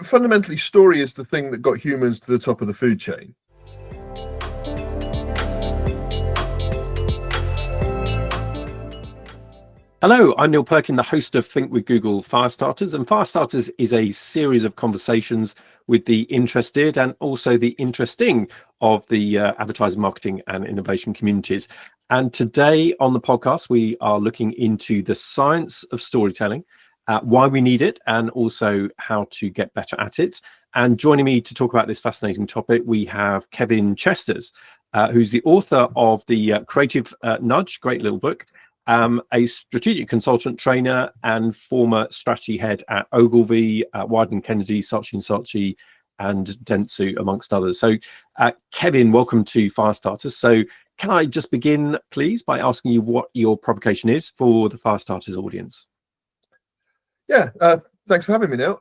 fundamentally, story is the thing that got humans to the top of the food chain. Hello, I'm Neil Perkin, the host of Think with Google Firestarters, and Firestarters is a series of conversations with the interested and also the interesting of the advertising, marketing and innovation communities. And today on the podcast, we are looking into the science of storytelling, why we need it, and also how to get better at it. And joining me to talk about this fascinating topic, we have Kevin Chesters, who's the author of the Creative Nudge, great little book, a strategic consultant, trainer, and former strategy head at Ogilvy, Wieden Kennedy, Saatchi & Saatchi, and Dentsu, amongst others. So, Kevin, welcome to Firestarters. So, can I just begin, please, by asking you what your provocation is for the Firestarters audience? Yeah, thanks for having me, Neil.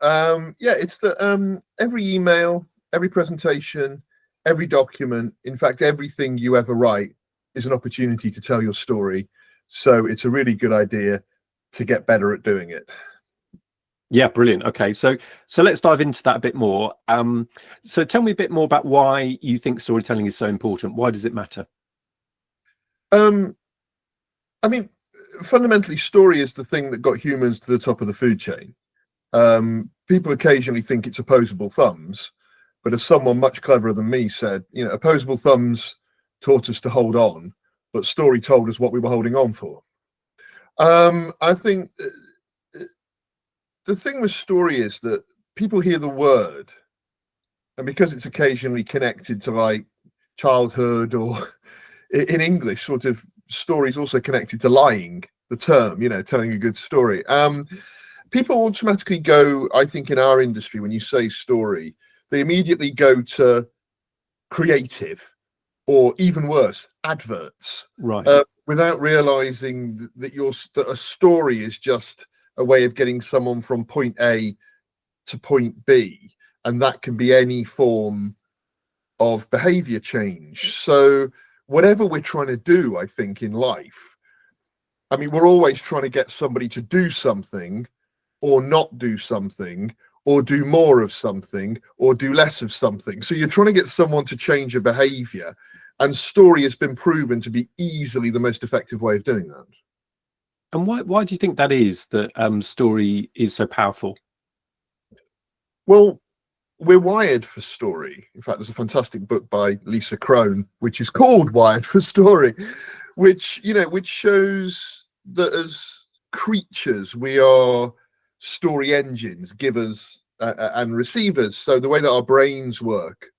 Yeah, it's that every email, every presentation, every document, in fact, everything you ever write is an opportunity to tell your story. So it's a really good idea to get better at doing it. Yeah, brilliant. Okay, so let's dive into that a bit more. So tell me a bit more about why you think storytelling is so important. Why does it matter? I mean, fundamentally, story is the thing that got humans to the top of the food chain. People occasionally think it's opposable thumbs, but as someone much cleverer than me said, you know, opposable thumbs taught us to hold on, but story told us what we were holding on for. I think the thing with story is that people hear the word, and because it's occasionally connected to like childhood, or in English, sort of stories also connected to lying, the term, you know, telling a good story. People automatically go, I think in our industry, when you say story, they immediately go to creative, or even worse, adverts, right? Without realizing that a story is just a way of getting someone from point A to point B, and that can be any form of behavior change. So whatever we're trying to do, I think, in life, I mean, we're always trying to get somebody to do something or not do something, or do more of something or do less of something. So you're trying to get someone to change a behavior, and story has been proven to be easily the most effective way of doing that. And why do you think that is, that story is so powerful? Well, we're wired for story. In fact, there's a fantastic book by Lisa Crone, which is called Wired for Story, which shows that as creatures, we are story engines, givers and receivers. So the way that our brains work,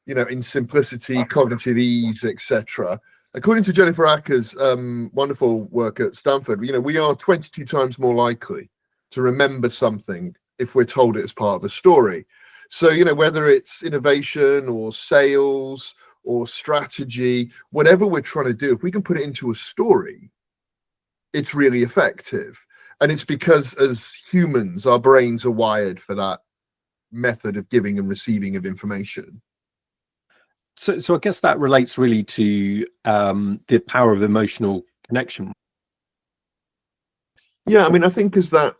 you know, in simplicity, cognitive ease, etc. According to Jennifer Acker's wonderful work at Stanford, you know, we are 22 times more likely to remember something if we're told it as part of a story. So, you know, whether it's innovation or sales or strategy, whatever we're trying to do, if we can put it into a story, it's really effective. And it's because as humans, our brains are wired for that method of giving and receiving of information. So I guess that relates really to the power of emotional connection. Yeah, I mean, I think as that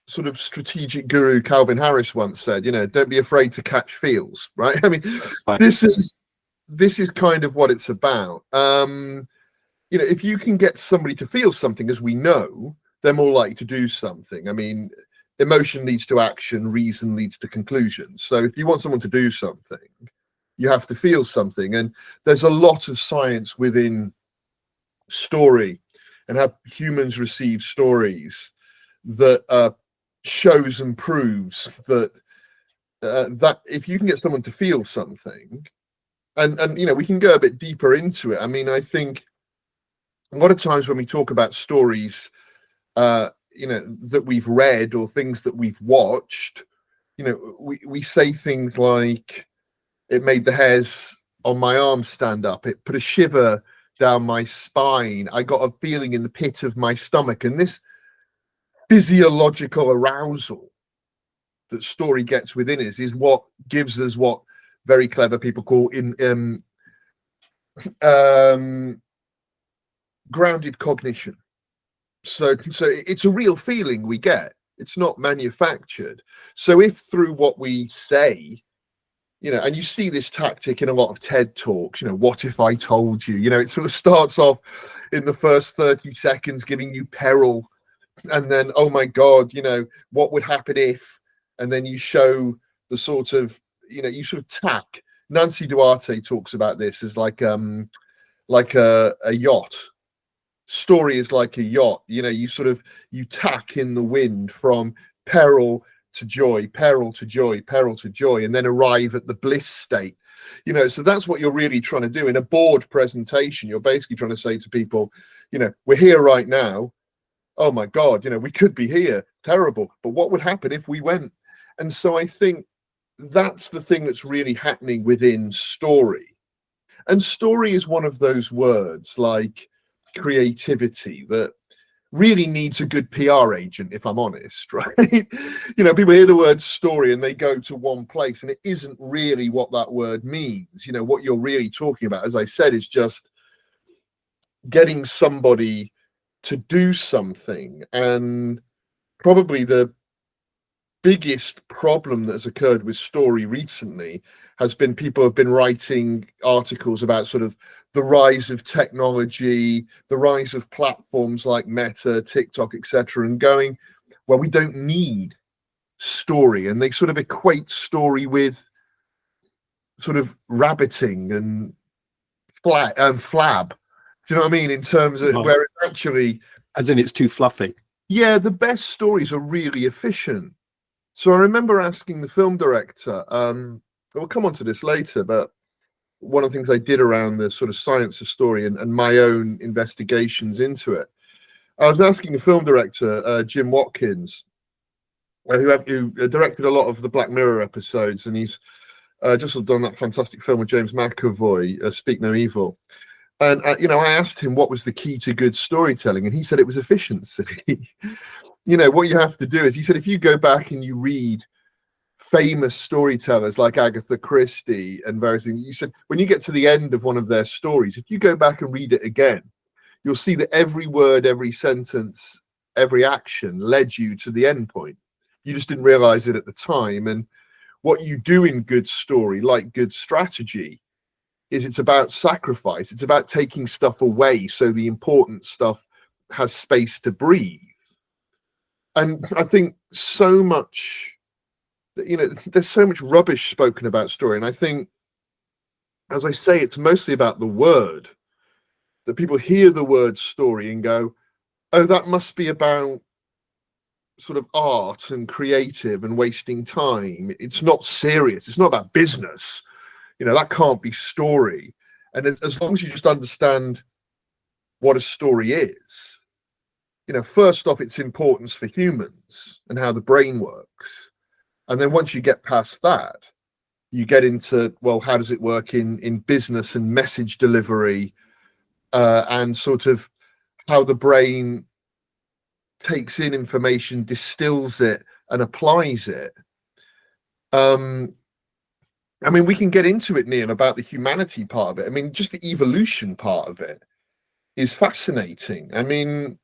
sort of strategic guru Calvin Harris once said, you know, don't be afraid to catch feels, right? I mean, Right. this is kind of what it's about. You know, if you can get somebody to feel something, as we know, they're more likely to do something. I mean, emotion leads to action, reason leads to conclusions. So if you want someone to do something, you have to feel something. And there's a lot of science within story and how humans receive stories that shows and proves that that if you can get someone to feel something, and you know, we can go a bit deeper into it. I mean, I think a lot of times when we talk about stories, you know, that we've read or things that we've watched, you know, we say things like, it made the hairs on my arm stand up, it put a shiver down my spine, I got a feeling in the pit of my stomach. And this physiological arousal that story gets within us is what gives us what very clever people call grounded cognition. So it's a real feeling we get. It's not manufactured. So if through what we say, and you see this tactic in a lot of TED talks, what if I told you? It sort of starts off in the first 30 seconds giving you peril, and then, oh my God, what would happen if, and then you show the sort of, you sort of tack. Nancy Duarte talks about this as like a yacht. Story is like a yacht. You tack in the wind from peril to joy, peril to joy, peril to joy, and then arrive at the bliss state. So that's what you're really trying to do in a board presentation. You're basically trying to say to people, we're here right now. Oh my God, we could be here. Terrible. But what would happen if we went? And so I think that's the thing that's really happening within story. And story is one of those words like creativity that really needs a good PR agent, if I'm honest, right? People hear the word story and they go to one place, and it isn't really what that word means. What you're really talking about, as I said, is just getting somebody to do something. And probably the biggest problem that has occurred with story recently has been people have been writing articles about sort of the rise of technology, the rise of platforms like Meta, TikTok, etc., and going, well, we don't need story. And they sort of equate story with sort of rabbiting and flab. Do you know what I mean? In terms of where it's actually, as in it's too fluffy. Yeah, the best stories are really efficient. So I remember asking the film director, we'll come on to this later, but one of the things I did around the sort of science of story and my own investigations into it, I was asking the film director, Jim Watkins, who directed a lot of the Black Mirror episodes, and he's just done that fantastic film with James McAvoy, Speak No Evil. And, I asked him what was the key to good storytelling, and he said it was efficiency. What you have to do is, he said, if you go back and you read famous storytellers like Agatha Christie and various things, you said, when you get to the end of one of their stories, if you go back and read it again, you'll see that every word, every sentence, every action led you to the end point. You just didn't realize it at the time. And what you do in good story, like good strategy, is it's about sacrifice. It's about taking stuff away so the important stuff has space to breathe. And I think so much, there's so much rubbish spoken about story. And I think, as I say, it's mostly about the word, that people hear the word story and go, oh, that must be about sort of art and creative and wasting time. It's not serious. It's not about business. That can't be story. And as long as you just understand what a story is, first off, its importance for humans and how the brain works. And then once you get past that, you get into, well, how does it work in business and message delivery, and sort of how the brain takes in information, distills it, and applies it. We can get into it, Neil, about the humanity part of it. Just the evolution part of it is fascinating.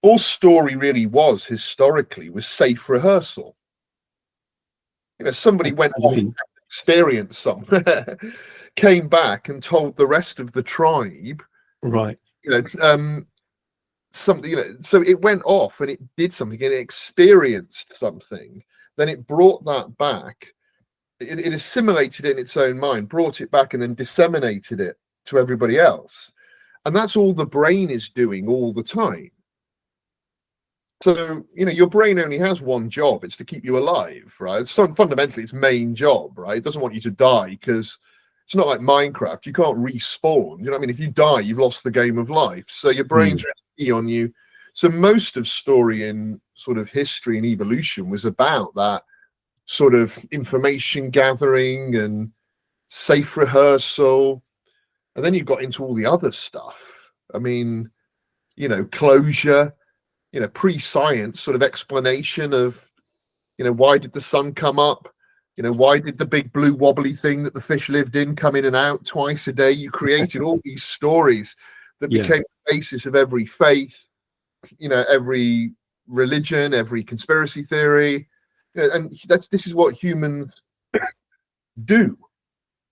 All story really was historically was safe rehearsal. Somebody went off and experienced something, came back and told the rest of the tribe, right? Something, so it went off and it did something and it experienced something. Then it brought that back. It assimilated it in its own mind, brought it back, and then disseminated it to everybody else. And that's all the brain is doing all the time. So, your brain only has one job. It's to keep you alive, right? So fundamentally, its main job, right? It doesn't want you to die, because it's not like Minecraft. You can't respawn. If you die, you've lost the game of life. So your brain's really key on you. So most of story in sort of history and evolution was about that sort of information gathering and safe rehearsal. And then you got into all the other stuff. Closure, pre-science sort of explanation of, why did the sun come up? Why did the big blue wobbly thing that the fish lived in come in and out twice a day? You created all these stories that became the basis of every faith, every religion, every conspiracy theory, and this is what humans do.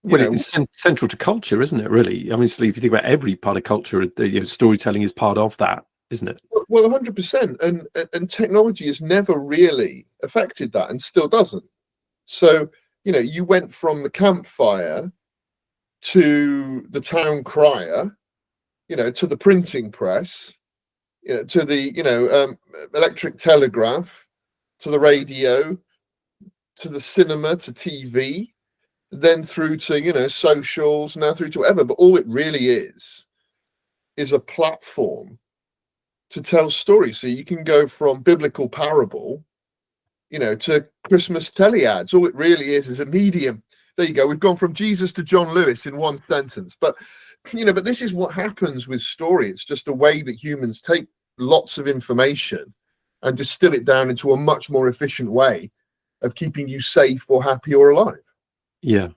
Well, it's central to culture, isn't it? Really, obviously, if you think about every part of culture, storytelling is part of that, isn't it? Well, 100%, and technology has never really affected that, and still doesn't. So, you went from the campfire to the town crier, to the printing press, to the electric telegraph, to the radio, to the cinema, to TV, then through to socials, now through to whatever. But all it really is a platform to tell stories. So you can go from biblical parable, to Christmas telly ads. All it really is a medium. There you go. We've gone from Jesus to John Lewis in one sentence. But but this is what happens with story. It's just a way that humans take lots of information and distill it down into a much more efficient way of keeping you safe or happy or alive. Yeah.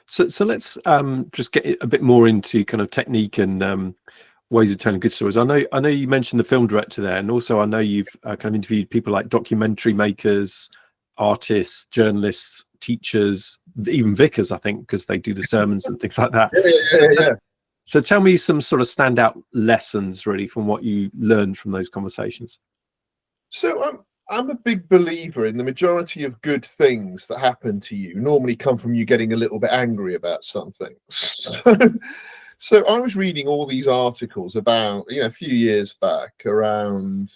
So let's just get a bit more into kind of technique and ways of telling good stories. I know you mentioned the film director there, and also I know you've kind of interviewed people like documentary makers, artists, journalists, teachers, even vicars, I think, because they do the sermons and things like that. So tell me some sort of standout lessons, really, from what you learned from those conversations. So I'm a big believer in the majority of good things that happen to you normally come from you getting a little bit angry about something. So I was reading all these articles about, a few years back around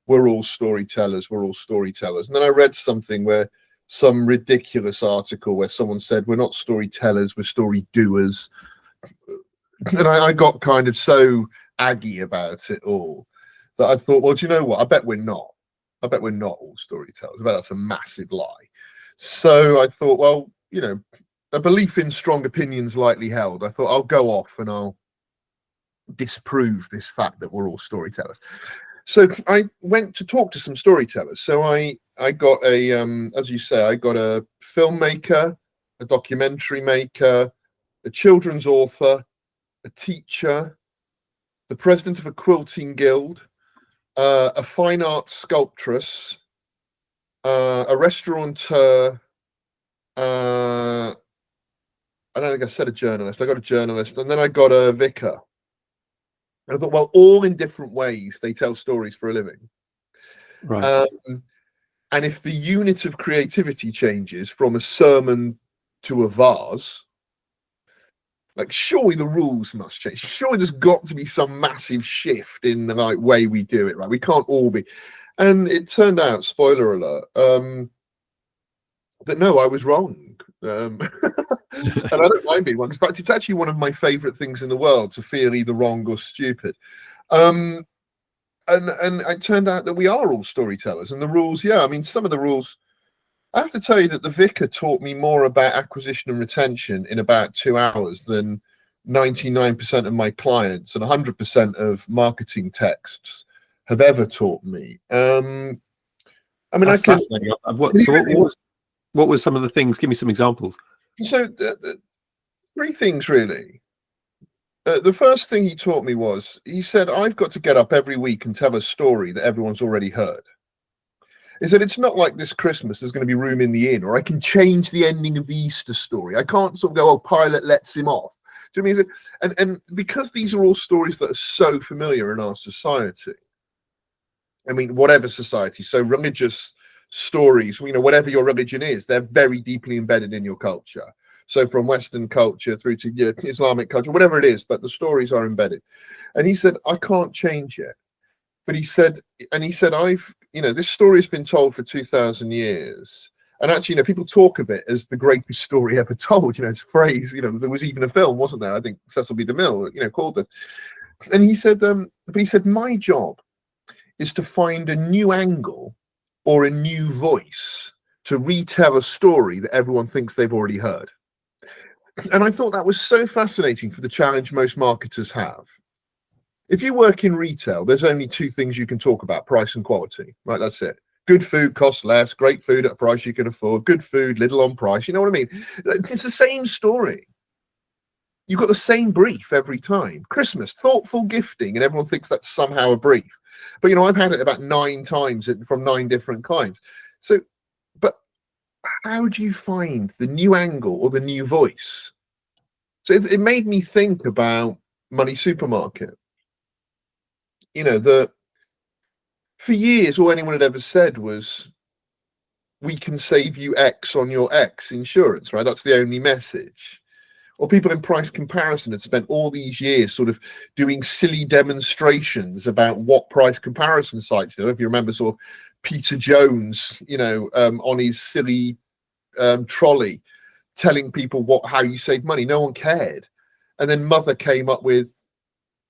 we're all storytellers. And then I read something where some ridiculous article where someone said, we're not storytellers, we're story doers. And I got kind of so aggy about it all that I thought, well, do you know what? I bet we're not all storytellers. I bet that's a massive lie. So I thought, well, a belief in strong opinions lightly held. I thought I'll go off and I'll disprove this fact that we're all storytellers. So I went to talk to some storytellers. So I got as you say, I got a filmmaker, a documentary maker, a children's author, a teacher, the president of a quilting guild, a fine art sculptress, a restaurateur, I don't think I said a journalist. I got a journalist, and then I got a vicar. And I thought, well, all in different ways, they tell stories for a living. Right. And if the unit of creativity changes from a sermon to a vase, like, surely the rules must change. Surely there's got to be some massive shift in the way we do it, right? We can't all be. And it turned out, spoiler alert, that no, I was wrong. And I don't mind being wrong. In fact, it's actually one of my favorite things in the world to feel either wrong or stupid. And it turned out that we are all storytellers. And the rules, some of the rules, I have to tell you that the vicar taught me more about acquisition and retention in about 2 hours than 99% of my clients and 100% of marketing texts have ever taught me. That's fascinating. What were some of the things? Give me some examples. So three things, really. The first thing he taught me was, he said, I've got to get up every week and tell a story that everyone's already heard. He said, it's not like this Christmas there's going to be room in the inn, or I can change the ending of the Easter story. I can't sort of go, oh, Pilate lets him off. Do you know what I mean? And because these are all stories that are so familiar in our society, I mean, whatever society, so religious stories, whatever your religion is, they're very deeply embedded in your culture. So from Western culture through to Islamic culture, whatever it is, but the stories are embedded. And he said, I can't change it. But he said, I've, this story has been told for 2,000 years. And actually, people talk of it as the greatest story ever told. It's a phrase, there was even a film, wasn't there? I think Cecil B. DeMille, called this. And he said, my job is to find a new angle or a new voice to retell a story that everyone thinks they've already heard. And I thought that was so fascinating for the challenge most marketers have. If you work in retail, there's only two things you can talk about: price and quality, right? That's it. Good food costs less, great food at a price you can afford, good food, little on price. You know what I mean? It's the same story. You've got the same brief every time. Christmas, thoughtful gifting, and everyone thinks that's somehow a brief. But I've had it about 9 times from 9 different clients. So, but how do you find the new angle or the new voice? So it made me think about Money Supermarket. For years, all anyone had ever said was, we can save you X on your X insurance, right? That's the only message. Or people in price comparison had spent all these years sort of doing silly demonstrations about what price comparison sites do. If you remember sort of Peter Jones, on his silly trolley telling people how you save money. No one cared. And then Mother came up with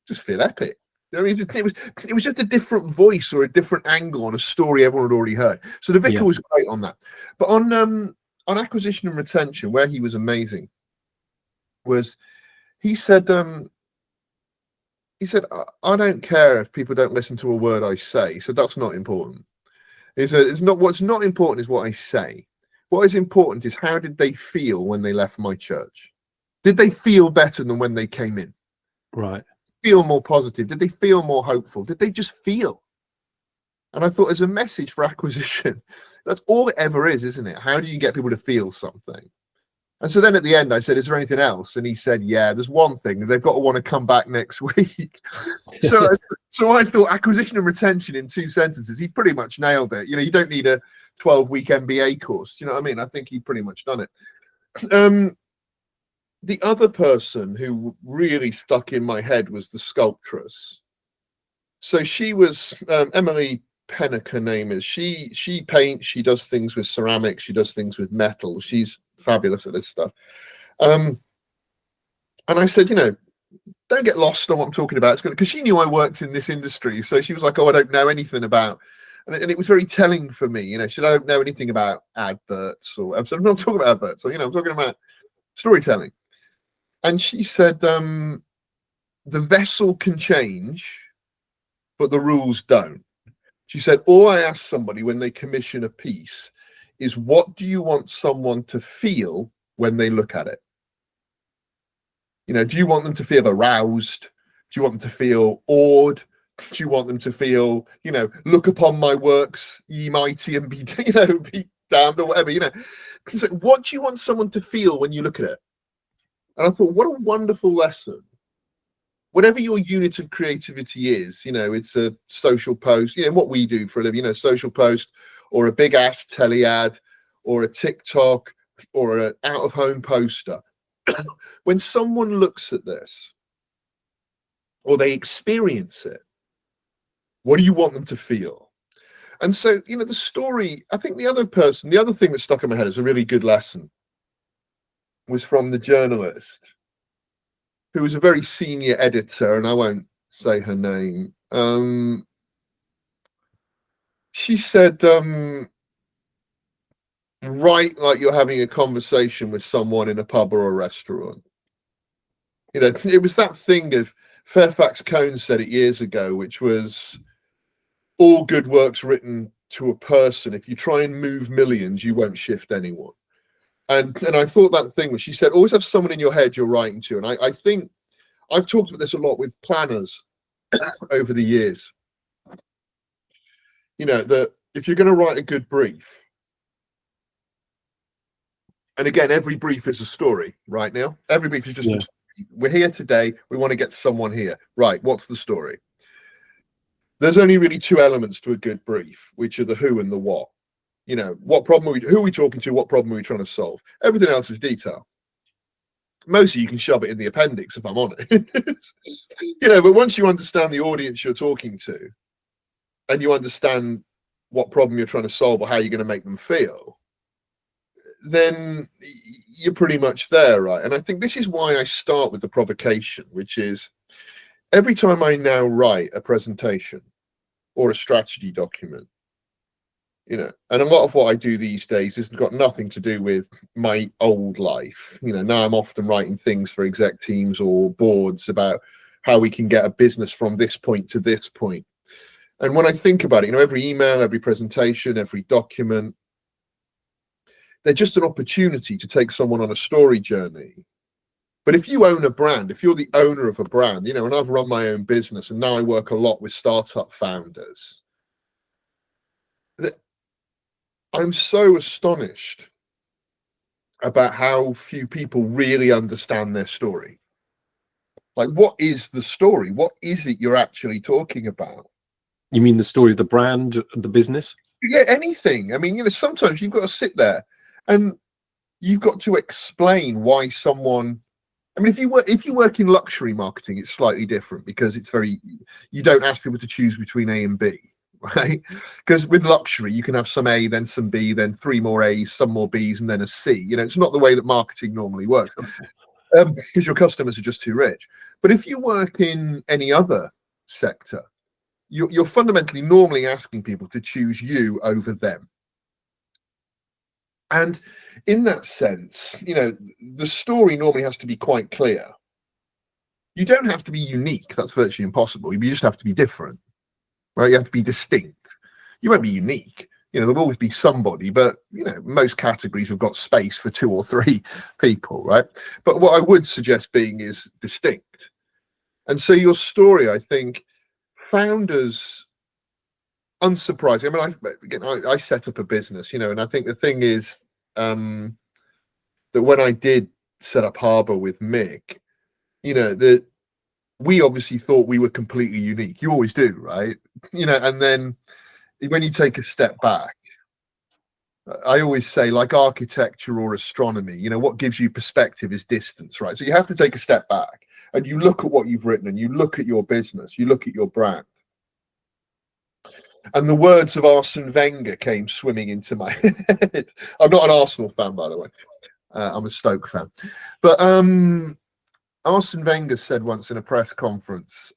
just feel epic. It was just a different voice or a different angle on a story everyone had already heard. So the Vicar was great on that. But on acquisition and retention, where he was amazing, was he said, I don't care if people don't listen to a word I say. So that's not important. He said, what's not important is what I say. What is important is how did they feel when they left my church? Did they feel better than when they came in? Right. Feel more positive? Did they feel more hopeful? Did they just feel? And I thought, as a message for acquisition, that's all it ever is, isn't it? How do you get people to feel something? And so then at the end, I said, is there anything else? And he said, yeah, there's one thing. They've got to want to come back next week. So I thought acquisition and retention in 2 sentences, he pretty much nailed it. You don't need a 12-week MBA course. Do you know what I mean? I think he pretty much done it. The other person who really stuck in my head was the sculptress. So she was Emily Pennock, her name is. She paints, she does things with ceramics, she does things with metal. She's fabulous at this stuff. And I said, don't get lost on what I'm talking about. Because she knew I worked in this industry. So she was like, oh, I don't know anything about. And it was very telling for me. She said, I don't know anything about adverts. I'm not talking about adverts. I'm talking about storytelling. And she said, the vessel can change, but the rules don't. She said, all I ask somebody when they commission a piece is, what do you want someone to feel when they look at it? Do you want them to feel aroused? Do you want them to feel awed? Do you want them to feel, look upon my works, ye mighty, and be, be damned, or whatever, So what do you want someone to feel when you look at it? And I thought, what a wonderful lesson. Whatever your unit of creativity is, it's a social post, what we do for a living, social post, or a big ass telly ad, or a TikTok, or an out-of-home poster. When someone looks at this, or they experience it, what do you want them to feel? And so, the story, I think the other thing that stuck in my head is a really good lesson, was from the journalist, who was a very senior editor, and I won't say her name. She said, write like you're having a conversation with someone in a pub or a restaurant. It was that thing of, Fairfax Cohn said it years ago, which was, all good work's written to a person. If you try and move millions, you won't shift anyone. And I thought that thing was, she said, always have someone in your head you're writing to. And I think I've talked about this a lot with planners over the years. That if you're going to write a good brief, and again, every brief is a story right now. Every brief is just, we're here today. We want to get someone here. Right. What's the story? There's only really 2 elements to a good brief, which are the who and the what. What problem who are we talking to? What problem are we trying to solve? Everything else is detail. Mostly you can shove it in the appendix, if I'm honest. But once you understand the audience you're talking to, and you understand what problem you're trying to solve or how you're going to make them feel, then you're pretty much there, right? And I think this is why I start with the provocation, which is, every time I now write a presentation or a strategy document, and a lot of what I do these days has got nothing to do with my old life. Now I'm often writing things for exec teams or boards about how we can get a business from this point to this point. And when I think about it, every email, every presentation, every document, they're just an opportunity to take someone on a story journey But if you own a brand, if you're the owner of a brand, you know, and I've run my own business and now I work a lot with startup founders, I'm so astonished about how few people really understand their story. Like, what is the story? What is it you're actually talking about? You mean the story of the brand, the business? Yeah, anything. I mean, you know, sometimes you've got to sit there and you've got to explain why someone. I mean, if you work in luxury marketing, it's slightly different because it's you don't ask people to choose between A and B, right? Because with luxury, you can have some A, then some B, then 3 more A's, some more B's, and then a C. You know, it's not the way that marketing normally works because your customers are just too rich. But if you work in any other sector, you're fundamentally normally asking people to choose you over them. And in that sense, you know, the story normally has to be quite clear. You don't have to be unique. That's virtually impossible. You just have to be different, right? You have to be distinct. You won't be unique. You know, there'll always be somebody, but, you know, most categories have got space for 2 or 3 people, right? But what I would suggest being is distinct. And so your story, I think, founders, unsurprising. I mean, I set up a business, you know, and I think the thing is that when I did set up Harbour with Mick, you know, that we obviously thought we were completely unique. You always do, right? You know, and then when you take a step back, I always say, like architecture or astronomy, you know, what gives you perspective is distance, right? So you have to take a step back and you look at what you've written and you look at your business, you look at your brand. And the words of Arsene Wenger came swimming into my head. I'm not an Arsenal fan, by the way. I'm a Stoke fan. But Arsene Wenger said once in a press conference,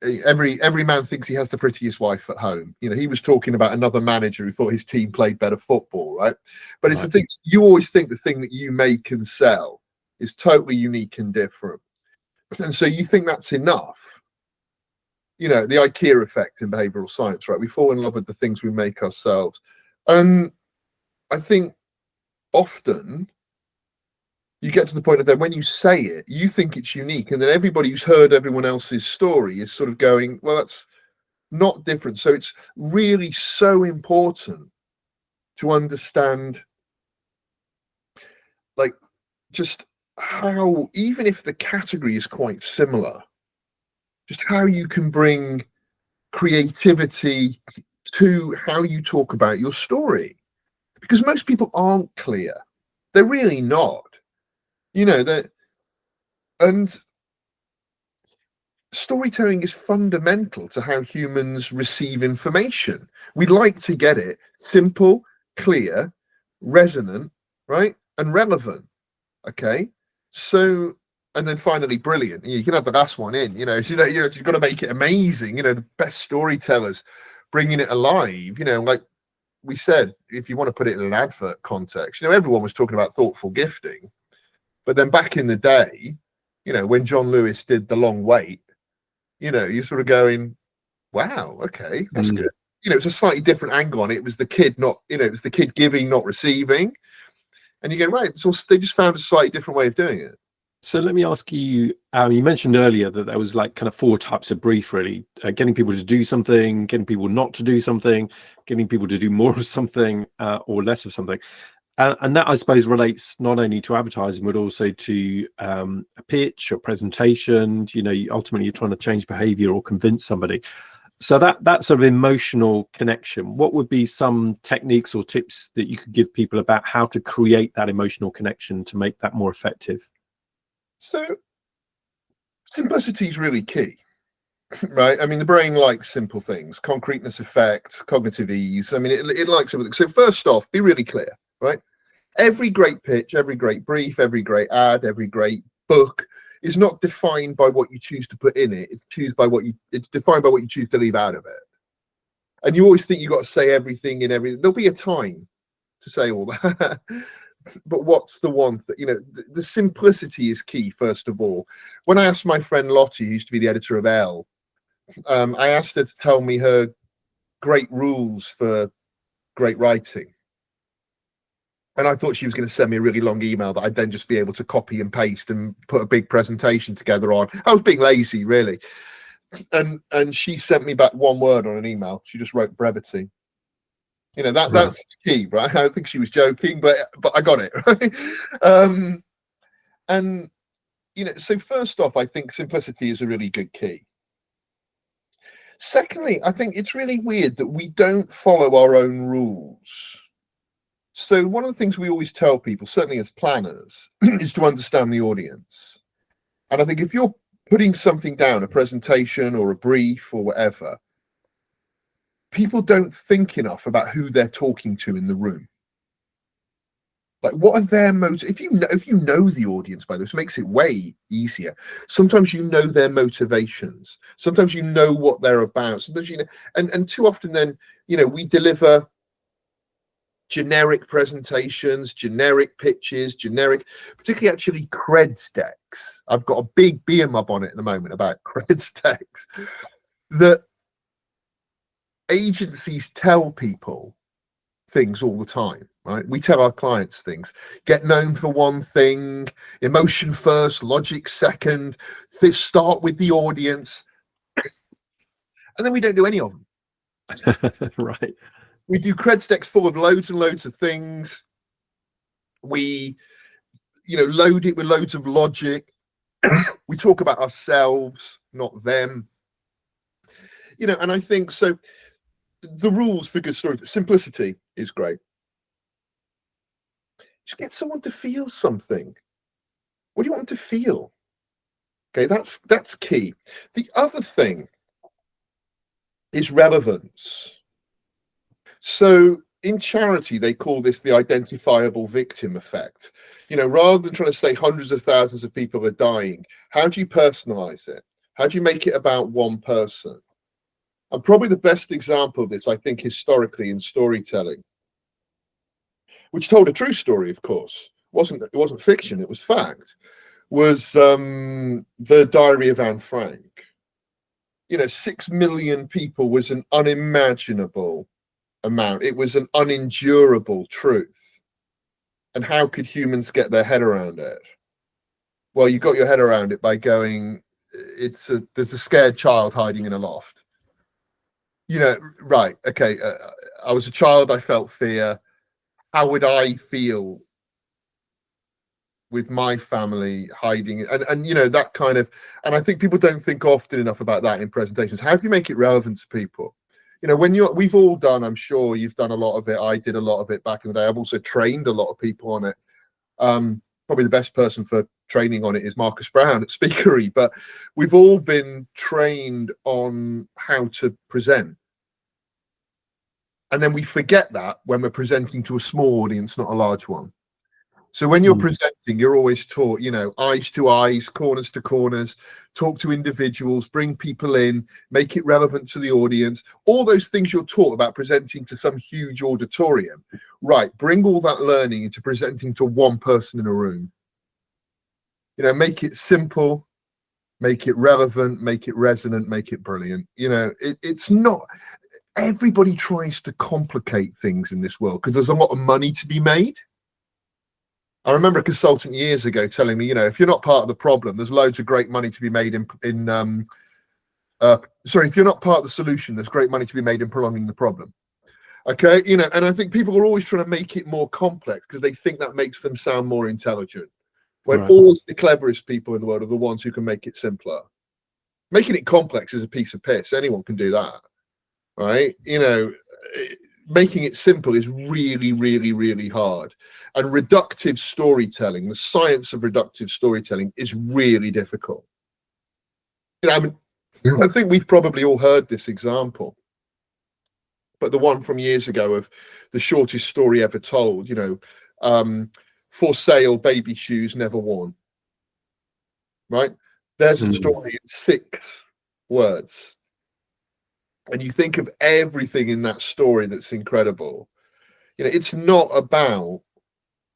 every man thinks he has the prettiest wife at home. You know, he was talking about another manager who thought his team played better football, right? But it's the thing, you always think the thing that you make and sell is totally unique and different. And so you think that's enough. You know, the IKEA effect in behavioral science, right? We fall in love with the things we make ourselves. And I think often you get to the point of that when you say it, you think it's unique. And then everybody who's heard everyone else's story is sort of going, well, that's not different. So it's really so important to understand, like, just how, even if the category is quite similar, just how you can bring creativity to how you talk about your story, because most people aren't clear. They're really not, you know, that. And storytelling is fundamental to how humans receive information. We like to get it simple, clear, resonant, right, and relevant. Okay, so, and then finally brilliant. You can have the last one in, you know, so you've got to make it amazing. You know, the best storytellers bringing it alive. You know, like we said, if you want to put it in an advert context, you know, everyone was talking about thoughtful gifting, but then back in the day, you know, when John Lewis did The Long Wait, you know, you're sort of going, wow, okay, that's good. You know, it's a slightly different angle on it. It was the kid not, you know, it was the kid giving, not receiving. And you go, right, so they just found a slightly different way of doing it. So let me ask you, you mentioned earlier that there was like kind of 4 types of brief, really. Getting people to do something, getting people not to do something, getting people to do more of something or less of something. And that, I suppose, relates not only to advertising, but also to a pitch or presentation. You know, ultimately you're trying to change behavior or convince somebody. So that sort of emotional connection, what would be some techniques or tips that you could give people about how to create that emotional connection to make that more effective? So simplicity is really key, right? I mean, the brain likes simple things: concreteness, effect, cognitive ease. I mean, it likes everything. So first off, be really clear, right? Every great pitch, every great brief, every great ad, every great book is not defined by what you choose to put in it. It's defined by what you choose to leave out of it. And you always think you've got to say everything in everything. There'll be a time to say all that. But what's the one thing, you know, the simplicity is key, first of all. When I asked my friend Lottie, who used to be the editor of Elle, I asked her to tell me her great rules for great writing. And I thought she was going to send me a really long email that I'd then just be able to copy and paste and put a big presentation together on. I was being lazy, really. And she sent me back one word on an email. She just wrote brevity. You know, that's the key, right? I don't think she was joking, but I got it, right? And, you know, so first off, I think simplicity is a really good key. Secondly, I think it's really weird that we don't follow our own rules. So one of the things we always tell people, certainly as planners, is to understand the audience. And I think if you're putting something down, a presentation or a brief or whatever, people don't think enough about who they're talking to in the room. Like, what are their motives? If you know the audience, by this, it makes it way easier. Sometimes you know their motivations. Sometimes you know what they're about. Sometimes you know, and too often then, you know, we deliver generic presentations, generic pitches, particularly actually creds decks. I've got a big beer mub on it at the moment about creds decks that agencies tell people things all the time, right? We tell our clients things. Get known for one thing, emotion first, logic second, start with the audience. And then we don't do any of them. Right. We do creds decks full of loads and loads of things. We, you know, load it with loads of logic. We talk about ourselves, not them. You know, and I think so. The rules for good story, simplicity is great. Just get someone to feel something. What do you want them to feel? Okay, that's key. The other thing is relevance. So in charity, they call this the identifiable victim effect. You know, rather than trying to say hundreds of thousands of people are dying, how do you personalize it? How do you make it about one person? And probably the best example of this, I think, historically in storytelling, which told a true story, of course, it wasn't fiction, it was fact, was the Diary of Anne Frank. You know, 6 million people was an unimaginable amount. It was an unendurable truth. And how could humans get their head around it? Well, you got your head around it by going, there's a scared child hiding in a loft. You know, right, okay, I was a child, I felt fear. How would I feel with my family hiding? And you know, that kind of, and I think people don't think often enough about that in presentations. How do you make it relevant to people? You know, we've all done, I'm sure you've done a lot of it. I did a lot of it back in the day. I've also trained a lot of people on it. Probably the best person for training on it is Marcus Brown at Speakery, but we've all been trained on how to present. And then we forget that when we're presenting to a small audience, not a large one. So when you're presenting, you're always taught, you know, eyes to eyes, corners to corners, talk to individuals, bring people in, make it relevant to the audience. All those things you're taught about presenting to some huge auditorium. Right, bring all that learning into presenting to one person in a room. You know, make it simple, make it relevant, make it resonant, make it brilliant. You know, it's not... Everybody tries to complicate things in this world because there's a lot of money to be made. I remember a consultant years ago telling me, you know, if you're not part of the problem, there's loads of great money to be made if you're not part of the solution, there's great money to be made in prolonging the problem. Okay, you know, and I think people are always trying to make it more complex because they think that makes them sound more intelligent. When always the cleverest people in the world are the ones who can make it simpler. Making it complex is a piece of piss. Anyone can do that. Right, you know, making it simple is really, really, really hard. And reductive storytelling, the science of reductive storytelling, is really difficult. You know, I mean, I think we've probably all heard this example, but the one from years ago of the shortest story ever told, you know, for sale, baby shoes never worn. Right, there's a story in 6 words. And you think of everything in that story that's incredible. You know, it's not about,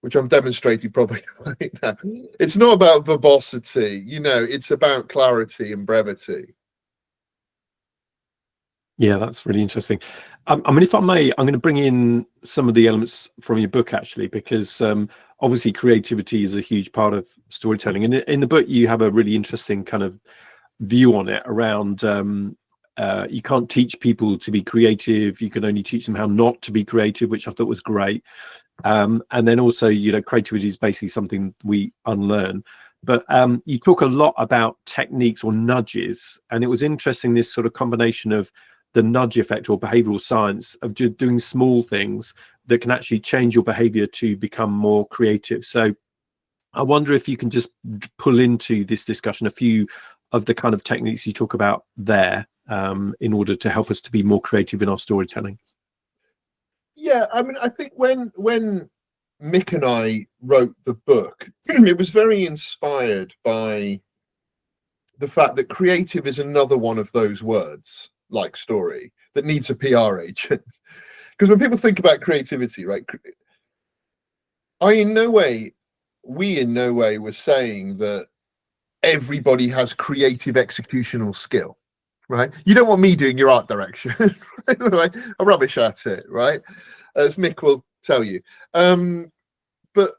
which I'm demonstrating probably right now, it's not about verbosity, you know, it's about clarity and brevity. Yeah, that's really interesting. I mean, if I may, I'm going to bring in some of the elements from your book, actually, because obviously creativity is a huge part of storytelling. And in the book, you have a really interesting kind of view on it around you can't teach people to be creative. You can only teach them how not to be creative, which I thought was great. And then also, creativity is basically something we unlearn. But you talk a lot about techniques or nudges. And it was interesting, this sort of combination of the nudge effect or behavioral science of just doing small things that can actually change your behavior to become more creative. So I wonder if you can just pull into this discussion a few of the kind of techniques you talk about there in order to help us to be more creative in our storytelling. Yeah, I mean, I think when Mick and I wrote the book, it was very inspired by the fact that creative is another one of those words, like story, that needs a PR agent. Because when people think about creativity, right, we in no way were saying that everybody has creative executional skill, right? You don't want me doing your art direction. Right? I'm rubbish at it, right? As Mick will tell you. But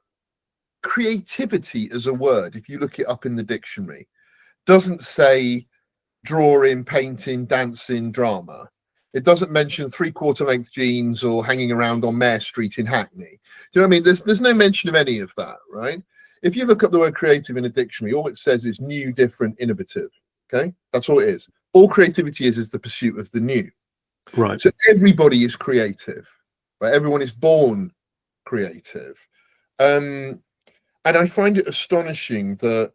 creativity as a word, if you look it up in the dictionary, doesn't say drawing, painting, dancing, drama. It doesn't mention 3/4 length jeans or hanging around on Mare Street in Hackney. Do you know what I mean? There's no mention of any of that, right? If you look up the word creative in a dictionary, all it says is new, different, innovative. Okay, that's all it is. All creativity is the pursuit of the new. Right. So everybody is creative, right? Everyone is born creative. And I find it astonishing that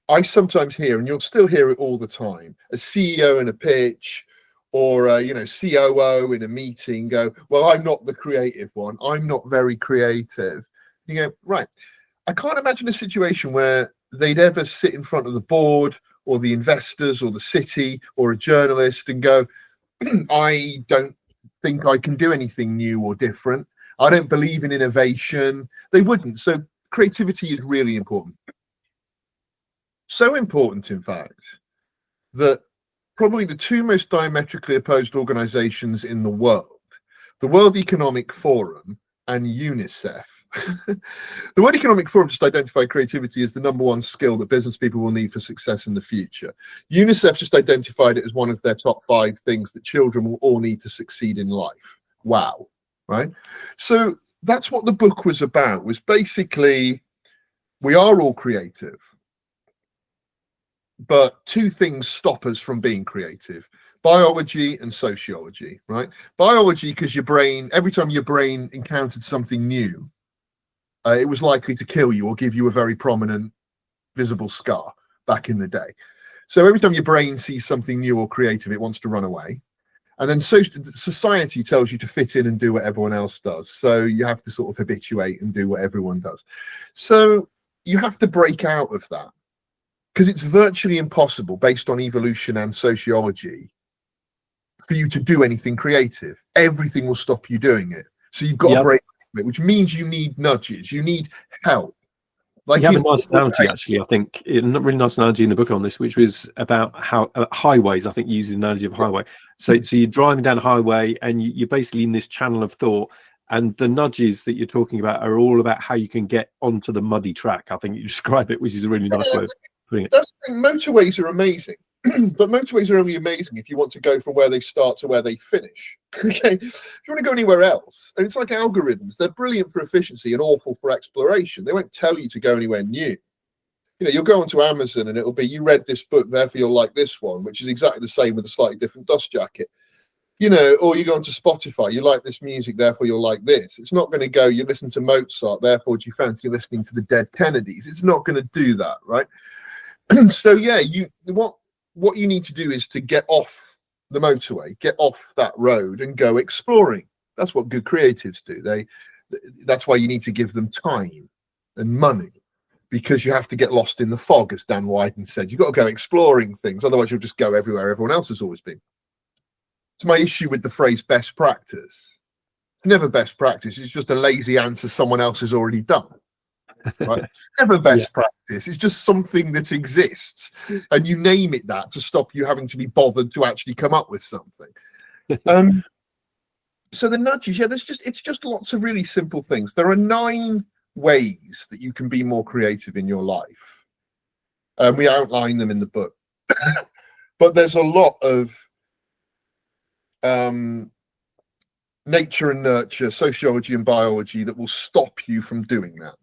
I sometimes hear, and you'll still hear it all the time, a CEO in a pitch or a COO in a meeting go, well, I'm not the creative one. I'm not very creative. You go, right. I can't imagine a situation where they'd ever sit in front of the board or the investors or the city or a journalist and go, I don't think I can do anything new or different. I don't believe in innovation. They wouldn't. So creativity is really important. So important, in fact, that probably the two most diametrically opposed organizations in the World Economic Forum and UNICEF. The World Economic Forum just identified creativity as the #1 skill that business people will need for success in the future. UNICEF just identified it as one of their top 5 things that children will all need to succeed in life. Wow, right? So that's what the book was about, was basically we are all creative, but 2 things stop us from being creative: biology and sociology, right? Biology, because your brain, every time your brain encountered something new, it was likely to kill you or give you a very prominent visible scar back in the day. So every time your brain sees something new or creative, it wants to run away. And then society tells you to fit in and do what everyone else does. So you have to sort of habituate and do what everyone does. So you have to break out of that, because it's virtually impossible, based on evolution and sociology, for you to do anything creative. Everything will stop you doing it. So you've got to break it, which means you need nudges, you need help. Like you have a nice analogy, actually. I think a really nice analogy in the book on this, which was about how highways. I think you use the analogy of highway. So you're driving down a highway and you're basically in this channel of thought, and the nudges that you're talking about are all about how you can get onto the muddy track. I think you describe it, which is a really nice way of putting it. That's the thing. Motorways are amazing. But motorways are only amazing if you want to go from where they start to where they finish. Okay, if you want to go anywhere else, and it's like algorithms, they're brilliant for efficiency and awful for exploration. They won't tell you to go anywhere new. You'll go onto Amazon and it'll be, you read this book, therefore you'll like this one, which is exactly the same with a slightly different dust jacket. Or you go onto Spotify, you like this music, therefore you'll like this. It's not going to go, you listen to Mozart, therefore do you fancy listening to the Dead Kennedys? It's not going to do that, right? So yeah, what you need to do is to get off the motorway, get off that road and go exploring. That's what good creatives do. That's why you need to give them time and money, because you have to get lost in the fog, as Dan Wyden said. You've got to go exploring things, otherwise you'll just go everywhere everyone else has always been. It's my issue with the phrase best practice. It's never best practice. It's just a lazy answer someone else has already done. Right? Never best practice. It's just something that exists, and you name it that to stop you having to be bothered to actually come up with something. So the nudges, yeah, it's just lots of really simple things. There are 9 ways that you can be more creative in your life. We outline them in the book. But there's a lot of nature and nurture, sociology and biology that will stop you from doing that.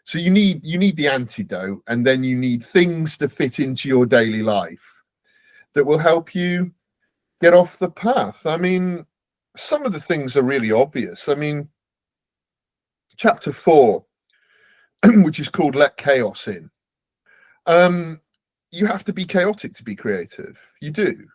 So you need the antidote, and then you need things to fit into your daily life that will help you get off the path. I mean, some of the things are really obvious. I mean, chapter 4, which is called Let Chaos In. You have to be chaotic to be creative. You do.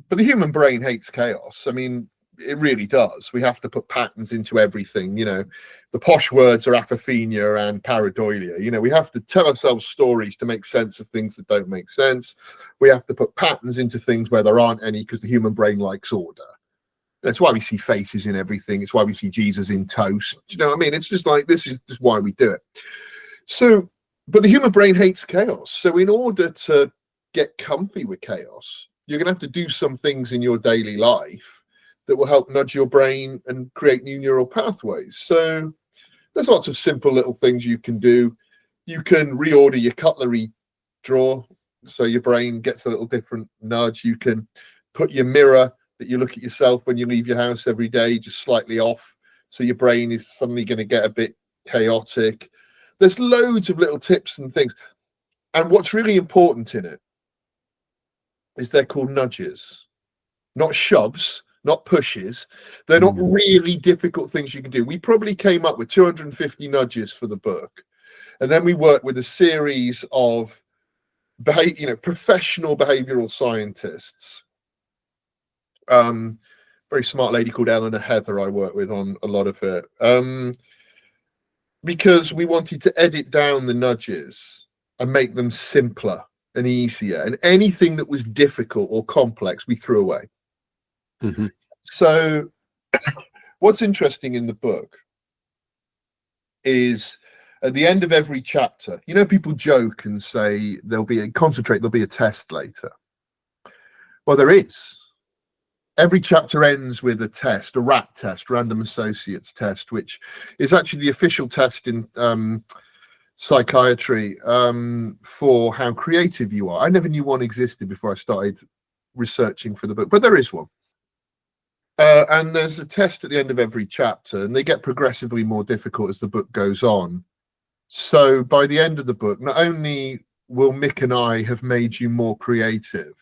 But the human brain hates chaos. I mean, it really does. We have to put patterns into everything. You know, the posh words are apophenia and pareidolia. You know, we have to tell ourselves stories to make sense of things that don't make sense. We have to put patterns into things where there aren't any, because the human brain likes order. That's why we see faces in everything. It's why we see Jesus in toast. Do you know what I mean? It's just like, this is just why we do it. So, but the human brain hates chaos. So in order to get comfy with chaos, you're going to have to do some things in your daily life that will help nudge your brain and create new neural pathways. So there's lots of simple little things you can do. You can reorder your cutlery drawer so your brain gets a little different nudge. You can put your mirror that you look at yourself when you leave your house every day just slightly off, so your brain is suddenly going to get a bit chaotic. There's loads of little tips and things. And what's really important in it is they're called nudges, not shoves, not pushes. They're not really difficult things you can do. We probably came up with 250 nudges for the book. And then we worked with a series of professional behavioral scientists. Very smart lady called Eleanor Heather I worked with on a lot of it. Because we wanted to edit down the nudges and make them simpler and easier. And anything that was difficult or complex, we threw away. Mm-hmm. So what's interesting in the book is at the end of every chapter, you know, people joke and say there'll be a test later. Well, there is. Every chapter ends with a test, a RAT test, random associates test, which is actually the official test in psychiatry for how creative you are. I never knew one existed before I started researching for the book, but there is one. And there's a test at the end of every chapter, and they get progressively more difficult as the book goes on. So by the end of the book, not only will Mick and I have made you more creative,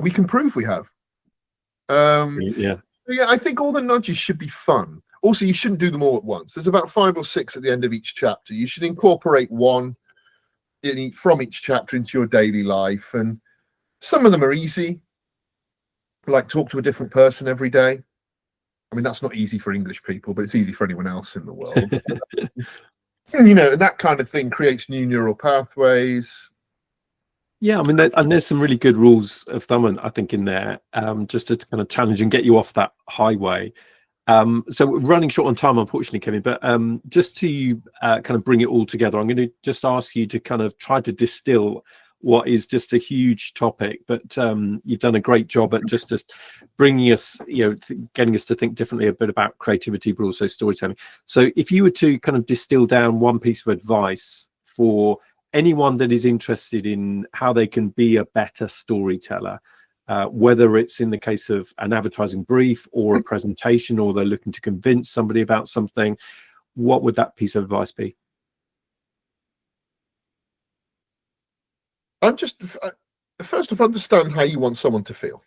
we can prove we have. Yeah, I think all the nudges should be fun. Also, you shouldn't do them all at once. There's about 5 or 6 at the end of each chapter. You should incorporate one from each chapter into your daily life. And some of them are easy, like talk to a different person every day. I mean, that's not easy for English people, but it's easy for anyone else in the world. You know, that kind of thing creates new neural pathways. Yeah, I mean, and there's some really good rules of thumb, I think, in there, just to kind of challenge and get you off that highway. So we're running short on time, unfortunately, Kevin, but just to kind of bring it all together, I'm going to just ask you to kind of try to distill what is just a huge topic, but you've done a great job at just bringing us, getting us to think differently a bit about creativity, but also storytelling. So if you were to kind of distill down one piece of advice for anyone that is interested in how they can be a better storyteller, whether it's in the case of an advertising brief or a presentation, or they're looking to convince somebody about something, what would that piece of advice be? I'm just first of all, understand how you want someone to feel,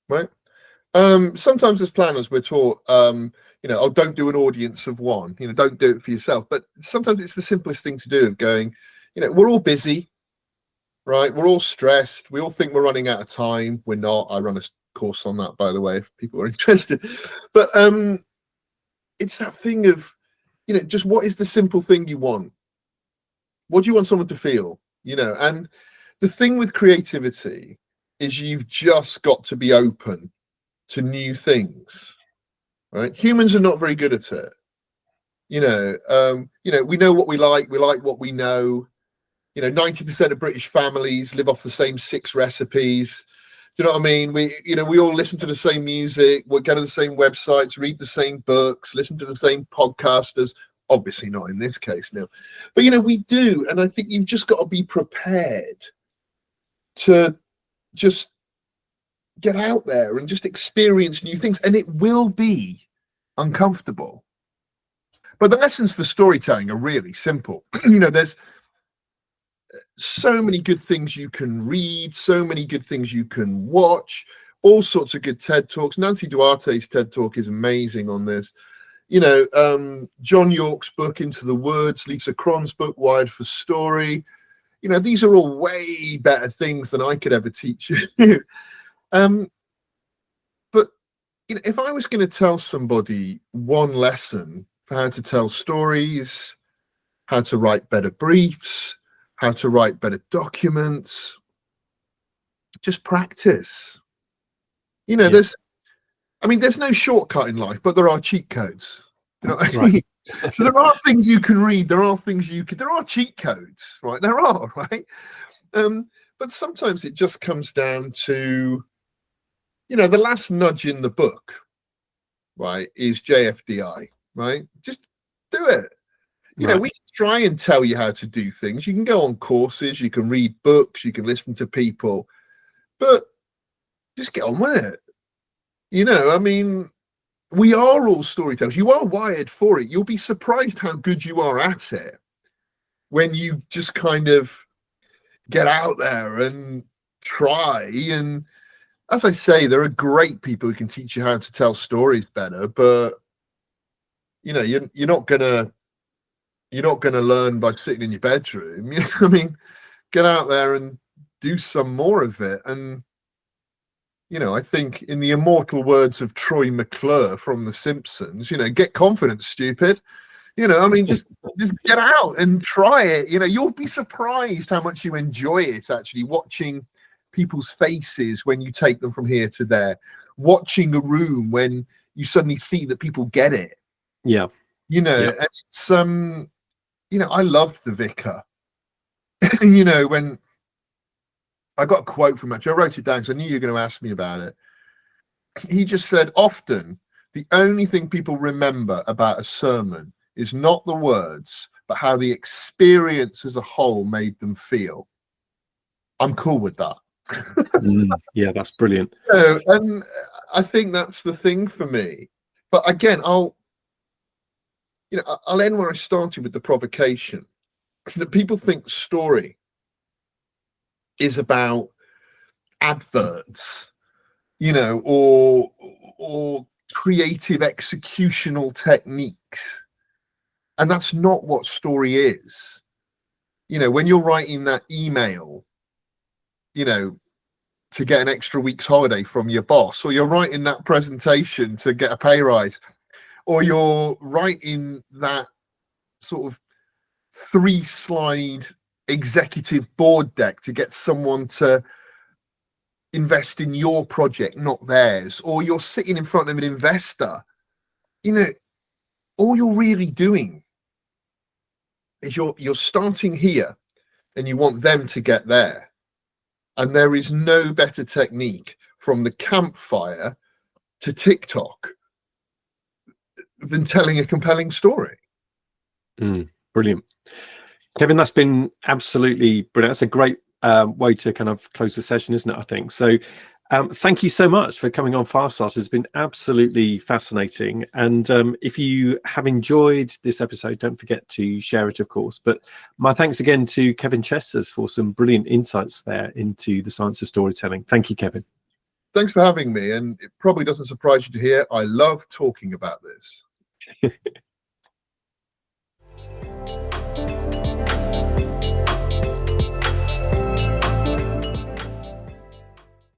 right? Sometimes as planners we're taught, don't do an audience of one, don't do it for yourself. But sometimes it's the simplest thing to do, of going, we're all busy, right? We're all stressed. We all think we're running out of time. We're not. I run a course on that, by the way, if people are interested. But it's that thing of, just what is the simple thing you want? What do you want someone to feel? And the thing with creativity is you've just got to be open to new things, right? Humans are not very good at it. We know what we like what we know. 90% of British families live off the same 6 recipes. Do you know what I mean? We all listen to the same music, we go to the same websites, read the same books, listen to the same podcasters. Obviously not in this case now, but we do. And I think you've just got to be prepared to just get out there and just experience new things. And it will be uncomfortable. But the lessons for storytelling are really simple. There's so many good things you can read, so many good things you can watch, all sorts of good TED Talks. Nancy Duarte's TED Talk is amazing on this. John Yorke's book, Into the Woods, Lisa Cron's book, Wired for Story. These are all way better things than I could ever teach you. But if I was going to tell somebody one lesson for how to tell stories, how to write better briefs, how to write better documents, just practice. There's no shortcut in life, but there are cheat codes. Right. So there are things you can read, there are cheat codes, right? There are, right? But sometimes it just comes down to, the last nudge in the book, right, is JFDI, right? Just do it. We can try and tell you how to do things. You can go on courses, you can read books, you can listen to people, but just get on with it. We are all storytellers. You are wired for it. You'll be surprised how good you are at it when you just kind of get out there and try. And as I say, there are great people who can teach you how to tell stories better, but you're not gonna learn by sitting in your bedroom. Get out there and do some more of it. And I think in the immortal words of Troy McClure from The Simpsons, get confident, stupid. Just get out and try it. You'll be surprised how much you enjoy it, actually, watching people's faces when you take them from here to there, watching a room when you suddenly see that people get it. Yeah. It's I loved The Vicar. When I got a quote from it, I wrote it down because I knew you were going to ask me about it. He just said, often the only thing people remember about a sermon is not the words, but how the experience as a whole made them feel. I'm cool with that. Yeah, that's brilliant. And I think that's the thing for me. But again, I'll end where I started with the provocation. That people think story is about adverts, or creative executional techniques. And that's not what story is. When you're writing that email, to get an extra week's holiday from your boss, or you're writing that presentation to get a pay rise, or you're writing that sort of 3-slide executive board deck to get someone to invest in your project, not theirs, or you're sitting in front of an investor, all you're really doing is you're starting here and you want them to get there. And there is no better technique from the campfire to TikTok than telling a compelling story. Brilliant. Kevin, that's been absolutely brilliant. That's a great way to kind of close the session, isn't it, I think? So thank you so much for coming on Firestarters. It's been absolutely fascinating. And if you have enjoyed this episode, don't forget to share it, of course. But my thanks again to Kevin Chesters for some brilliant insights there into the science of storytelling. Thank you, Kevin. Thanks for having me. And it probably doesn't surprise you to hear I love talking about this.